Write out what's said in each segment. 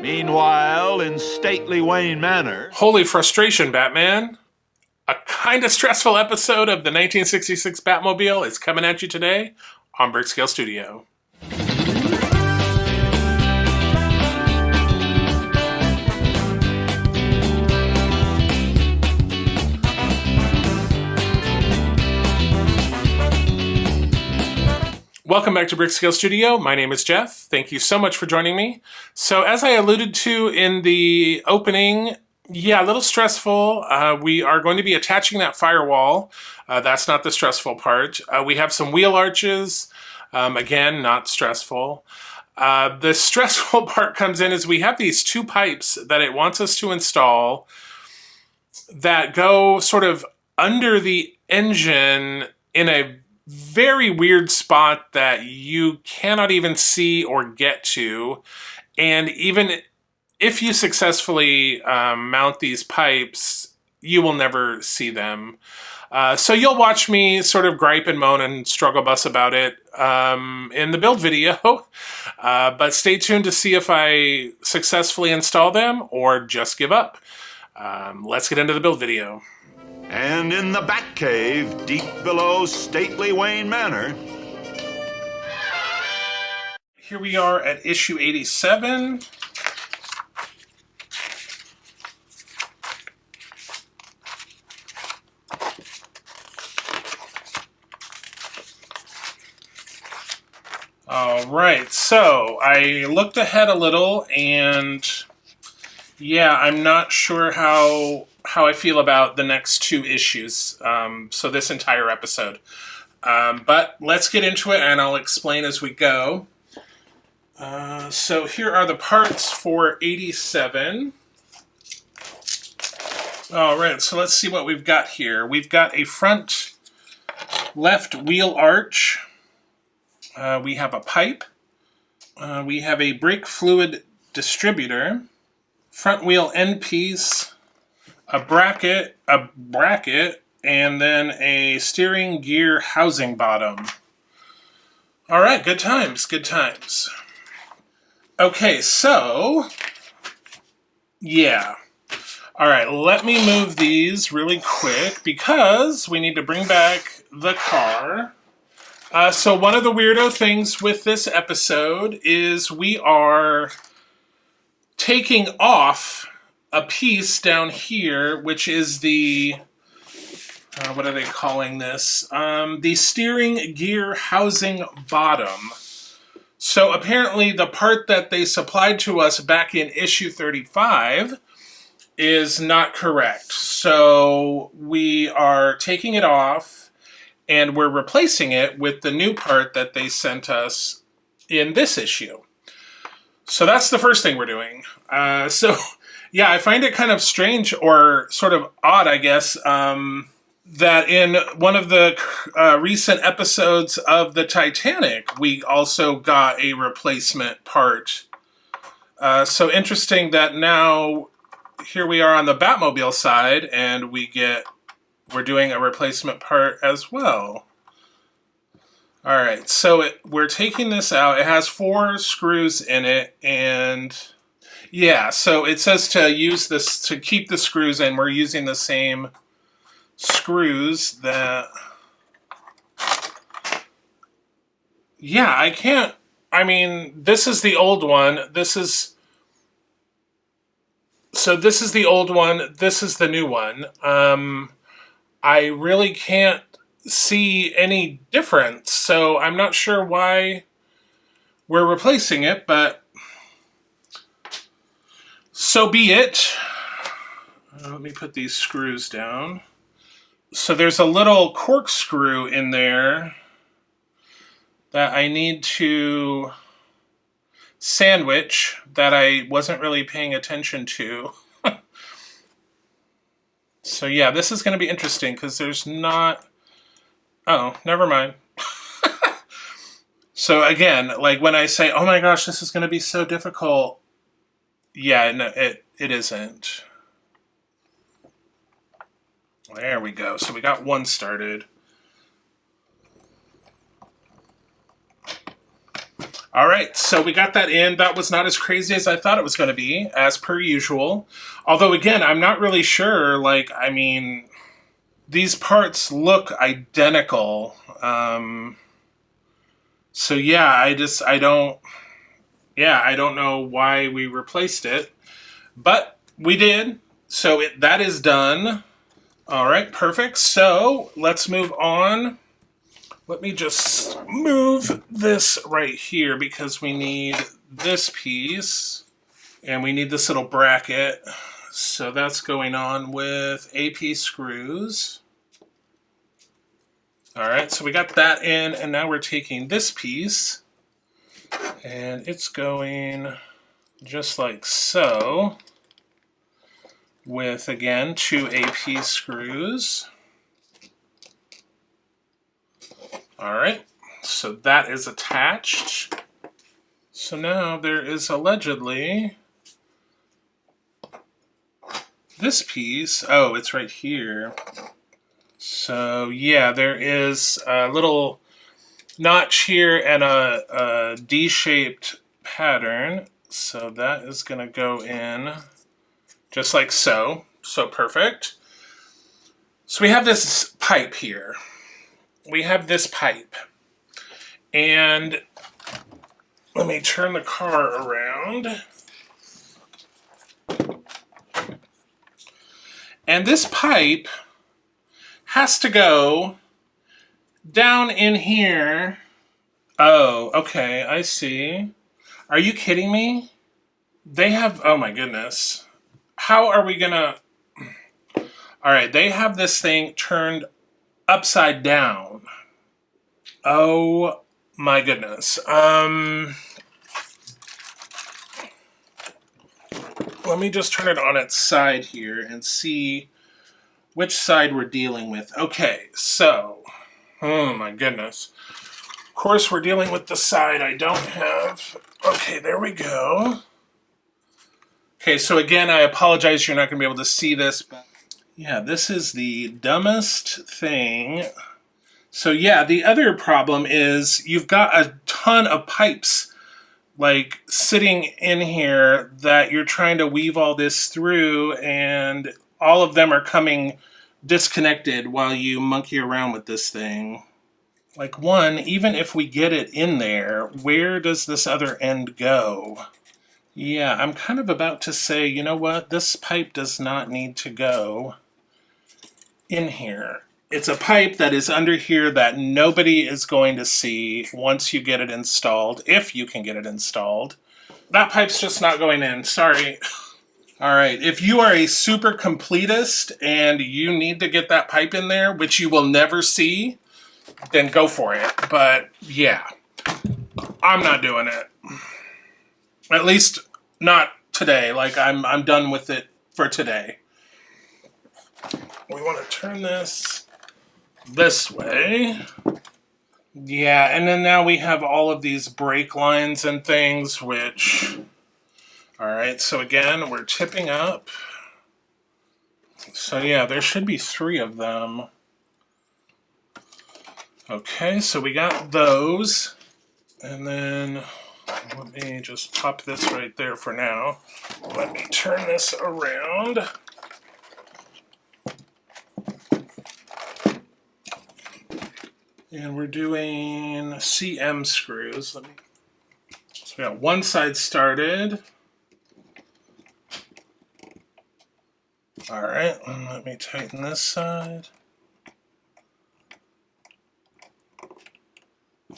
Meanwhile, in stately Wayne Manor... Holy frustration, Batman. A kind of stressful episode of the 1966 Batmobile is coming at you today on Brickscale Studio. Welcome back to Brickscale Studio. My name is Jeff. Thank you so much for joining me. So as I alluded to in the opening, a little stressful. We are going to be attaching that firewall. That's not the stressful part. We have some wheel arches. Again, not stressful. The stressful part comes in as we have these two pipes that it wants us to install that go sort of under the engine in a very weird spot that you cannot even see or get to. And even if you successfully mount these pipes, you will never see them. So you'll watch me sort of gripe and moan and struggle bus about it in the build video. But stay tuned to see if I successfully install them or just give up. Let's get into the build video. And in the Batcave, deep below stately Wayne Manor. Here we are at issue 87. All right, so I looked ahead a little, and I'm not sure how I feel about the next two issues, so this entire episode. But let's get into it, and I'll explain as we go. So here are the parts for 87. All right, so let's see what we've got here. We've got a front left wheel arch. We have a pipe. We have a brake fluid distributor. Front wheel end piece. A bracket, and then a steering gear housing bottom. All right, good times, good times. Okay, so, All right, let me move these really quick because we need to bring back the car. So one of the weirdo things with this episode is we are taking off a piece down here, which is the, what are they calling this? The steering gear housing bottom. So apparently the part that they supplied to us back in issue 35 is not correct. So we are taking it off and we're replacing it with the new part that they sent us in this issue. So that's the first thing we're doing. I find it kind of strange or sort of odd, I guess, that in one of the recent episodes of the Titanic, we also got a replacement part. So interesting that now here we are on the Batmobile side and we're doing a replacement part as well. All right, so we're taking this out. It has 4 screws in it, and so it says to use this to keep the screws in. We're using the same screws that... this is the old one. This is the old one. This is the new one. I really can't see any difference, so I'm not sure why we're replacing it, but so be it. Let me put these screws down. So there's a little corkscrew in there that I need to sandwich that I wasn't really paying attention to. So this is going to be interesting because there's not... Oh, never mind. So again, like when I say, oh my gosh, this is going to be so difficult. No, it isn't. There we go. So we got one started. All right, so we got that in. That was not as crazy as I thought it was going to be, as per usual. Although, again, I'm not really sure. Like, I mean, these parts look identical. So yeah, I don't know why we replaced it, but we did. So that is done. All right, perfect. So let's move on. Let me just move this right here because we need this piece and we need this little bracket. So that's going on with AP screws. All right, so we got that in, and now we're taking this piece and it's going just like so with, again, 2 AP screws. All right, so that is attached. So now there is allegedly this piece. Oh, it's right here. So yeah, there is a little notch here and a D-shaped pattern. So that is going to go in just like so. So perfect. So we have this pipe here. We have this pipe. And let me turn the car around. And this pipe has to go down in here. Oh, okay, I see. Are you kidding me? They have, oh my goodness. How are we gonna, all right, they have this thing turned upside down. Oh my goodness. Let me just turn it on its side here and see which side we're dealing with. Okay, so, oh my goodness. Of course, we're dealing with the side I don't have. Okay, there we go. Okay, so again, I apologize you're not going to be able to see this, but yeah, this is the dumbest thing. So yeah, the other problem is you've got a ton of pipes like sitting in here that you're trying to weave all this through, and all of them are coming disconnected while you monkey around with this thing. Like one, even if we get it in there, where does this other end go? Yeah, I'm kind of about to say, you know what? This pipe does not need to go in here. It's a pipe that is under here that nobody is going to see once you get it installed, if you can get it installed. That pipe's just not going in, sorry. All right, if you are a super completist and you need to get that pipe in there, which you will never see, then go for it. But yeah, I'm not doing it. At least not today. Like I'm done with it for today. We want to turn this way. Yeah, and then now we have all of these brake lines and things, which, all right, so again, we're tipping up. So yeah, there should be 3 of them. Okay, so we got those. And then let me just pop this right there for now. Let me turn this around. And we're doing CM screws. So we got one side started. All right, and let me tighten this side.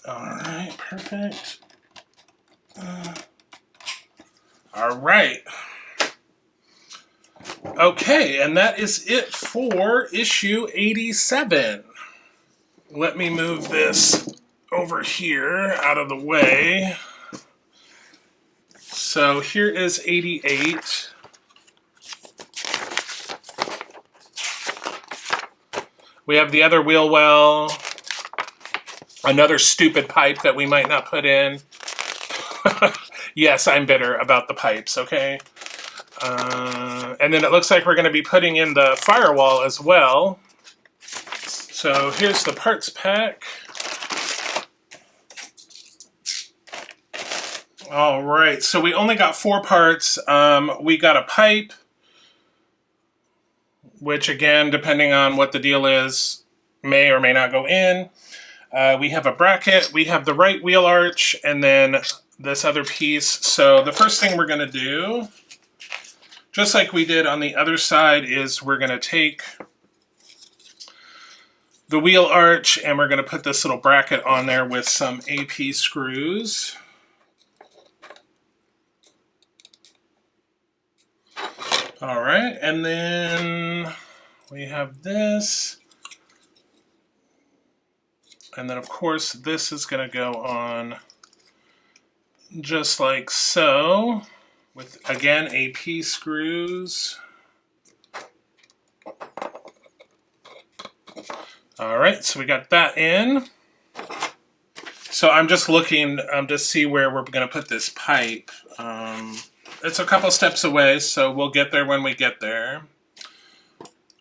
All right, perfect. All right. Okay, and that is it for issue 87. Let me move this over here out of the way. So here is 88. We have the other wheel well, another stupid pipe that we might not put in. Yes, I'm bitter about the pipes, okay? And then it looks like we're going to be putting in the firewall as well. So here's the parts pack. All right, so we only got 4 parts. We got a pipe, which again, depending on what the deal is, may or may not go in. We have a bracket, we have the right wheel arch, and then this other piece. So the first thing we're gonna do, just like we did on the other side, is we're gonna take the wheel arch and we're gonna put this little bracket on there with some AP screws. All right, and then we have this. And then of course this is gonna go on just like so, with again AP screws. All right, so we got that in. So I'm just looking to see where we're gonna put this pipe. It's a couple steps away, so we'll get there when we get there.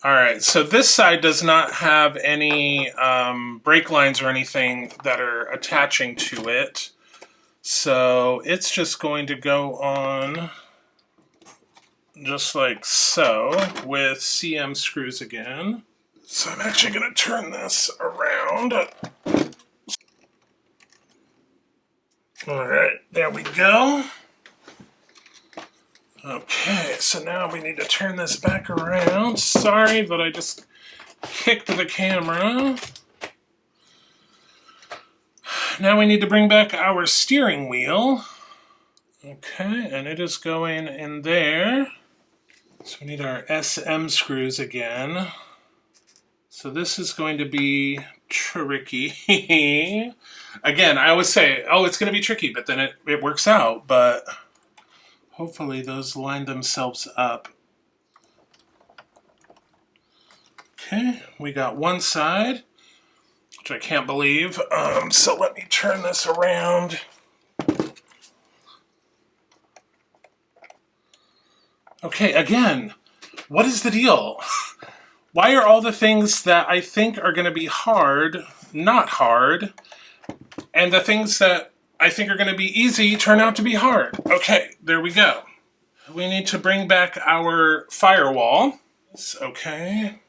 All right, so this side does not have any brake lines or anything that are attaching to it. So it's just going to go on just like so with CM screws again. So I'm actually going to turn this around. All right, there we go. Okay, so now we need to turn this back around. Sorry that I just kicked the camera. Now we need to bring back our steering wheel. Okay, and it is going in there. So we need our SM screws again. So this is going to be tricky. Again, I always say, oh, it's going to be tricky, but then it works out. But hopefully those line themselves up. Okay, we got one side, which I can't believe. So let me turn this around. Okay, again, what is the deal? Why are all the things that I think are going to be hard, not hard, and the things that I think are going to be easy turn out to be hard? Okay, there we go. We need to bring back our firewall. Okay.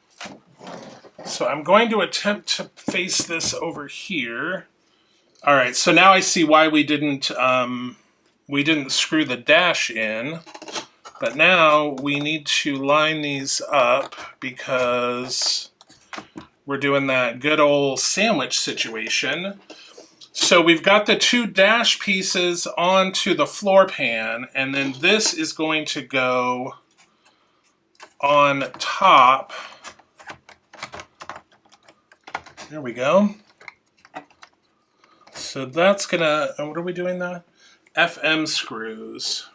So I'm going to attempt to face this over here. All right, so now I see why we didn't screw the dash in. But now we need to line these up because we're doing that good old sandwich situation. So we've got the 2 dash pieces onto the floor pan, and then this is going to go on top. There we go. So that's gonna, what are we doing now? FM screws.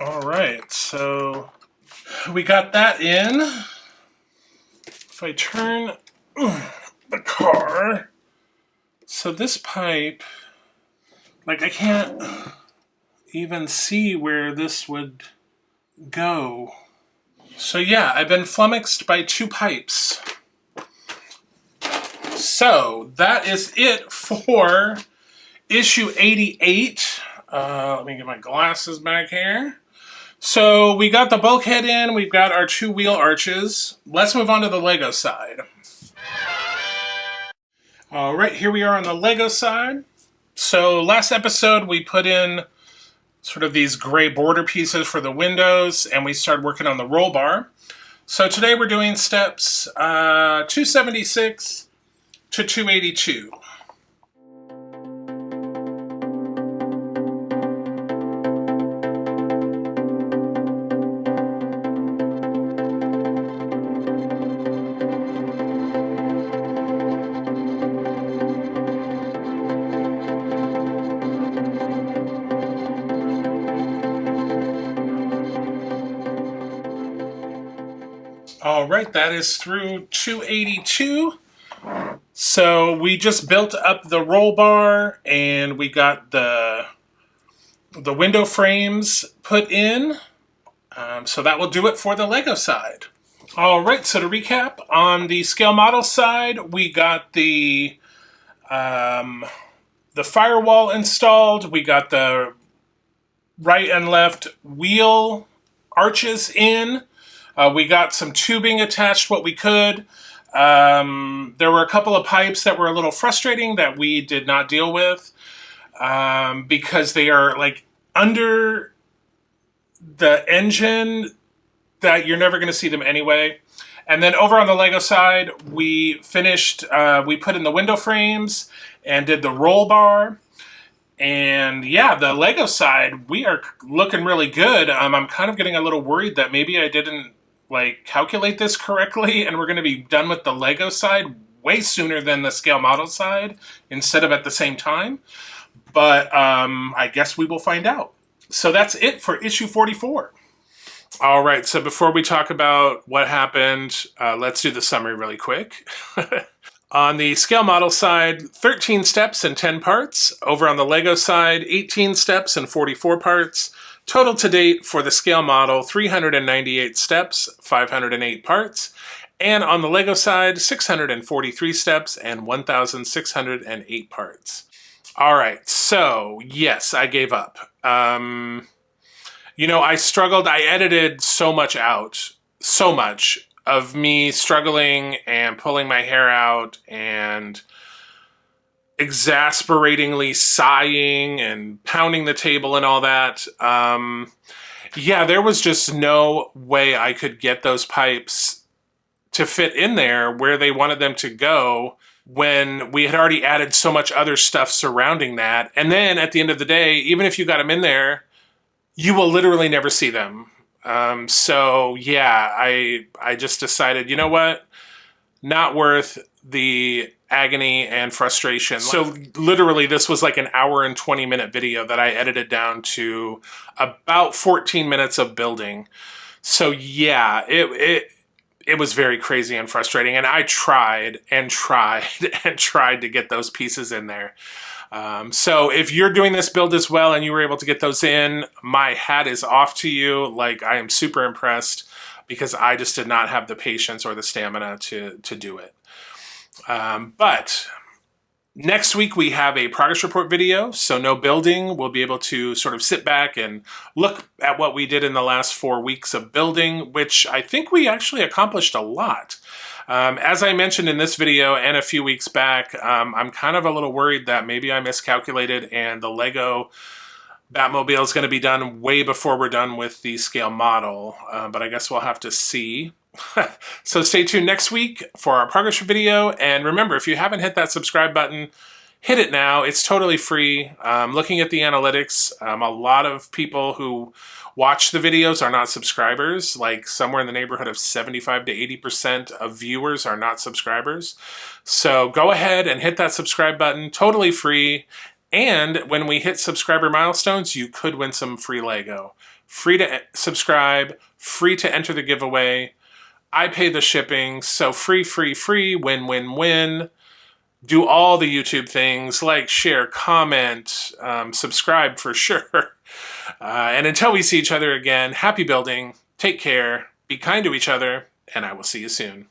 All right, so we got that in. If I turn the car, so this pipe, like I can't even see where this would go. So yeah, I've been flummoxed by 2 pipes. So that is it for issue 88. Let me get my glasses back here. So we got the bulkhead in, we've got our 2 wheel arches. Let's move on to the Lego side. All right, here we are on the Lego side. So last episode we put in sort of these gray border pieces for the windows, and we started working on the roll bar. So today we're doing steps 276 to 282. All right, that is through 282. So we just built up the roll bar and we got the window frames put in. So that will do it for the Lego side. All right, so to recap, on the scale model side, we got the firewall installed. We got the right and left wheel arches in. We got some tubing attached what we could. There were a couple of pipes that were a little frustrating that we did not deal with because they are like under the engine that you're never going to see them anyway. And then over on the Lego side, we finished, we put in the window frames and did the roll bar. And yeah, the Lego side, we are looking really good. I'm kind of getting a little worried that maybe I didn't like calculate this correctly, and we're going to be done with the Lego side way sooner than the scale model side instead of at the same time. But I guess we will find out. So that's it for issue 44. All right, so before we talk about what happened, let's do the summary really quick. On the scale model side, 13 steps and 10 parts. Over on the Lego side, 18 steps and 44 parts. Total to date for the scale model, 398 steps, 508 parts. And on the Lego side, 643 steps and 1,608 parts. All right, so yes, I gave up. You know, I struggled. I edited so much out. So much of me struggling and pulling my hair out and exasperatingly sighing and pounding the table and all that. Yeah, there was just no way I could get those pipes to fit in there where they wanted them to go when we had already added so much other stuff surrounding that. And then at the end of the day, even if you got them in there, you will literally never see them. So yeah, I just decided, you know what? Not worth the agony and frustration. So literally this was like an hour and 20-minute video that I edited down to about 14 minutes of building. So yeah, it was very crazy and frustrating. And I tried and tried and tried to get those pieces in there. So if you're doing this build as well and you were able to get those in, my hat is off to you. Like, I am super impressed because I just did not have the patience or the stamina to do it. But next week we have a progress report video, so no building. We'll be able to sort of sit back and look at what we did in the last 4 weeks of building, which I think we actually accomplished a lot. As I mentioned in this video and a few weeks back, I'm kind of a little worried that maybe I miscalculated and the Lego Batmobile is going to be done way before we're done with the scale model, but I guess we'll have to see. So stay tuned next week for our progress video, and remember, if you haven't hit that subscribe button, hit it now. It's totally free. Looking at the analytics, a lot of people who watch the videos are not subscribers. Like somewhere in the neighborhood of 75 to 80% of viewers are not subscribers. So go ahead and hit that subscribe button, totally free. And when we hit subscriber milestones, you could win some free Lego. Free to subscribe, free to enter the giveaway. I pay the shipping, so free, free, free, win, win, win. Do all the YouTube things, like, share, comment, subscribe for sure. And until we see each other again, happy building, take care, be kind to each other, and I will see you soon.